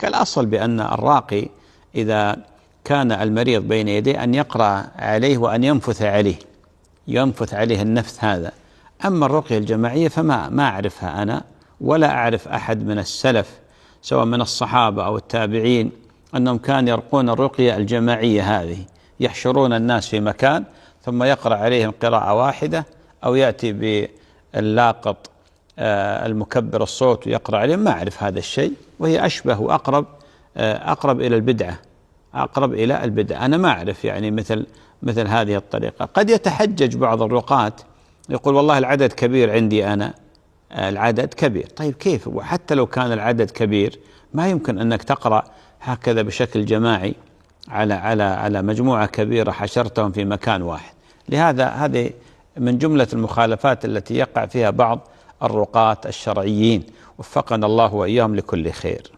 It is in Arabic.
كالأصل بأن الراقي إذا كان المريض بين يديه أن يقرأ عليه وأن ينفث عليه النفث هذا. أما الرقية الجماعية فما أعرفها أنا، ولا أعرف أحد من السلف سواء من الصحابة أو التابعين أنهم كانوا يرقون الرقية الجماعية هذه، يحشرون الناس في مكان ثم يقرأ عليهم قراءة واحدة، أو يأتي باللاقط المكبر الصوت ويقرأ عليهم. ما أعرف هذا الشيء، وهي أشبه وأقرب إلى البدعة. أنا ما أعرف يعني مثل هذه الطريقة. قد يتحجج بعض الرقاة يقول والله العدد كبير عندي أنا، العدد كبير. طيب كيف؟ وحتى لو كان العدد كبير ما يمكن أنك تقرأ هكذا بشكل جماعي على مجموعة كبيرة حشرتهم في مكان واحد. لهذا هذه من جملة المخالفات التي يقع فيها بعض الرقاة الشرعيين، وفقنا الله وإياهم لكل خير.